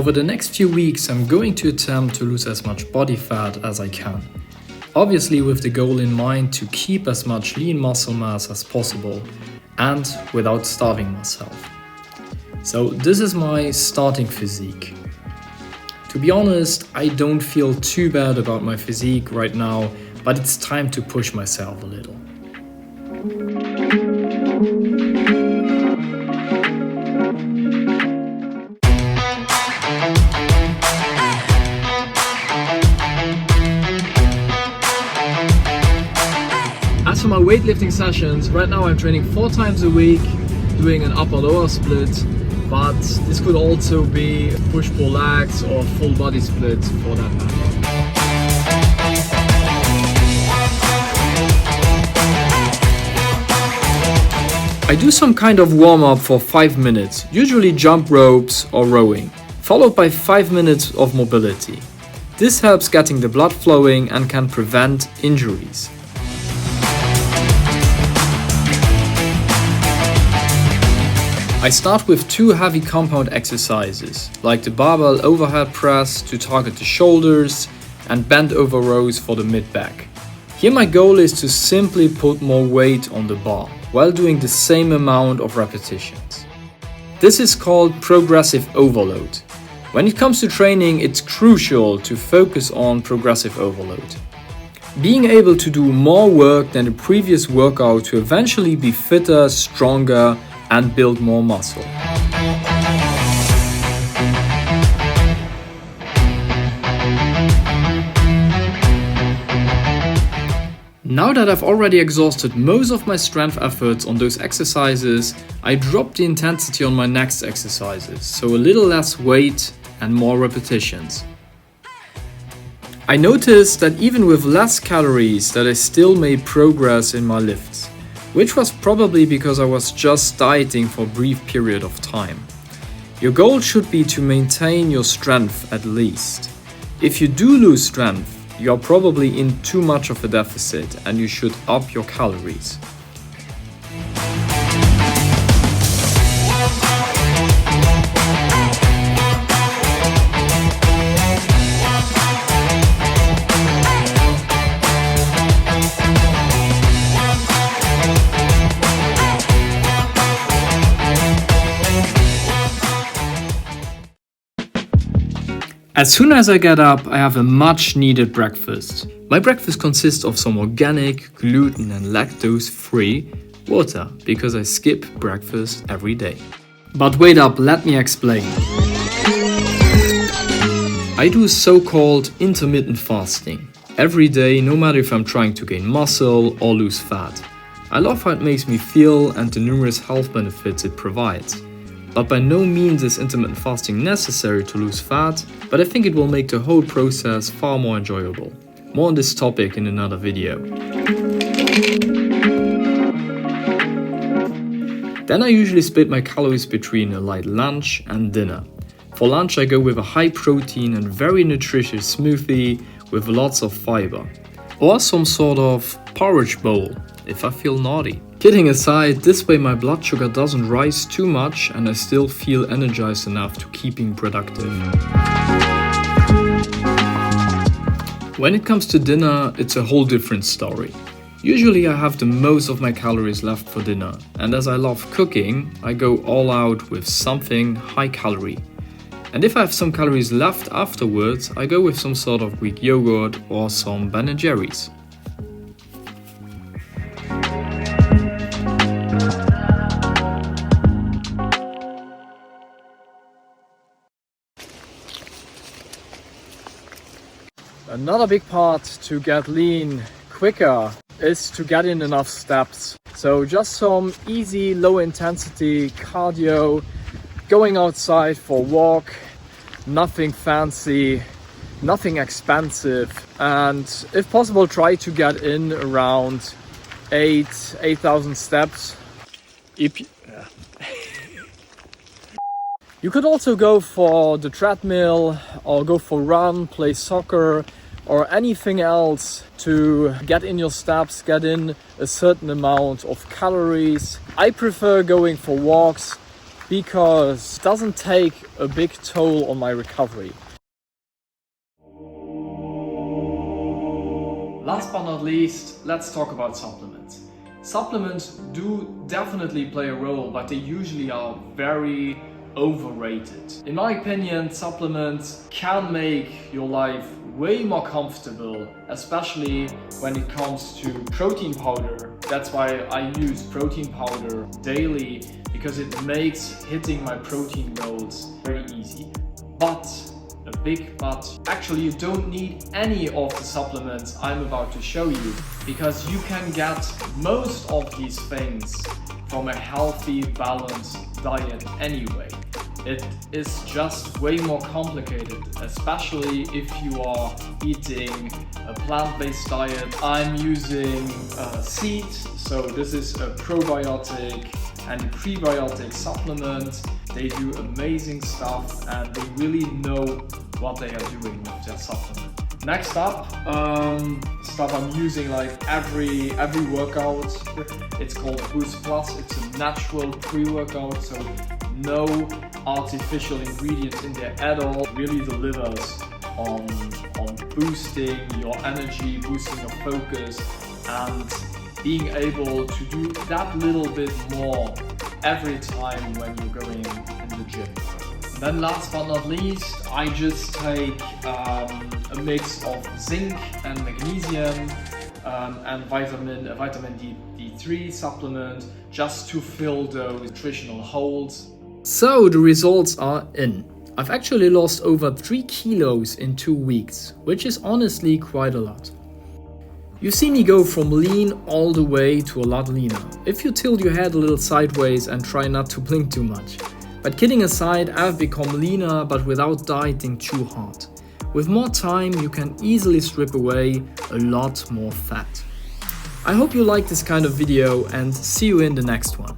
Over the next few weeks, I'm going to attempt to lose as much body fat as I can. Obviously with the goal in mind to keep as much lean muscle mass as possible and without starving myself. So this is my starting physique. To be honest, I don't feel too bad about my physique right now, but it's time to push myself a little. As for my weightlifting sessions, right now I'm training 4 times a week, doing an upper-lower split, but this could also be push-pull legs or full body split for that matter. I do some kind of warm-up for 5 minutes, usually jump ropes or rowing, followed by 5 minutes of mobility. This helps getting the blood flowing and can prevent injuries. I start with 2 heavy compound exercises, like the barbell overhead press to target the shoulders and bend over rows for the mid-back. Here my goal is to simply put more weight on the bar, while doing the same amount of repetitions. This is called progressive overload. When it comes to training, it's crucial to focus on progressive overload. Being able to do more work than the previous workout to eventually be fitter, stronger, and build more muscle. Now that I've already exhausted most of my strength efforts on those exercises, I drop the intensity on my next exercises, so a little less weight and more repetitions. I noticed that even with less calories that I still made progress in my lifts, which was probably because I was just dieting for a brief period of time. Your goal should be to maintain your strength at least. If you do lose strength, you're probably in too much of a deficit and you should up your calories. As soon as I get up, I have a much needed breakfast. My breakfast consists of some organic, gluten and lactose-free water, because I skip breakfast every day. But wait up, let me explain. I do so-called intermittent fasting. Every day, no matter if I'm trying to gain muscle or lose fat. I love how it makes me feel and the numerous health benefits it provides. But by no means is intermittent fasting necessary to lose fat, but I think it will make the whole process far more enjoyable. More on this topic in another video. Then I usually split my calories between a light lunch and dinner. For lunch I go with a high protein and very nutritious smoothie with lots of fiber. Or some sort of porridge bowl, if I feel naughty. Kidding aside, this way my blood sugar doesn't rise too much and I still feel energized enough to keeping productive. When it comes to dinner, it's a whole different story. Usually I have the most of my calories left for dinner, and as I love cooking, I go all out with something high calorie. And if I have some calories left afterwards, I go with some sort of Greek yogurt or some Ben & Jerry's. Another big part to get lean quicker is to get in enough steps. So just some easy low intensity cardio, going outside for a walk, nothing fancy, nothing expensive, and if possible try to get in around 8,000 steps. You could also go for the treadmill or go for a run, play soccer or anything else to get in your steps, get in a certain amount of calories. I prefer going for walks because it doesn't take a big toll on my recovery. Last but not least, let's talk about supplements. Supplements do definitely play a role, but they usually are very overrated. In my opinion, supplements can make your life way more comfortable, especially when it comes to protein powder. That's why I use protein powder daily, because it makes hitting my protein goals very easy. But, a big but, actually you don't need any of the supplements I'm about to show you, because you can get most of these things from a healthy, balanced diet anyway. It is just way more complicated, especially if you are eating a plant-based diet. I'm using seed, so this is a probiotic and a prebiotic supplement. They do amazing stuff and they really know what they are doing with their supplement. Next up, stuff I'm using like every workout. It's called Boost Plus. It's a natural pre-workout, so no artificial ingredients in there at all. It really delivers on boosting your energy, boosting your focus, and being able to do that little bit more every time when you're going in the gym. And then last but not least, I just take a mix of zinc and magnesium and vitamin D3 supplement just to fill those nutritional holes. So the results are in. I've actually lost over 3 kilos in 2 weeks, which is honestly quite a lot. You see me go from lean all the way to a lot leaner, if you tilt your head a little sideways and try not to blink too much. But kidding aside, I've become leaner but without dieting too hard. With more time, you can easily strip away a lot more fat. I hope you like this kind of video and see you in the next one.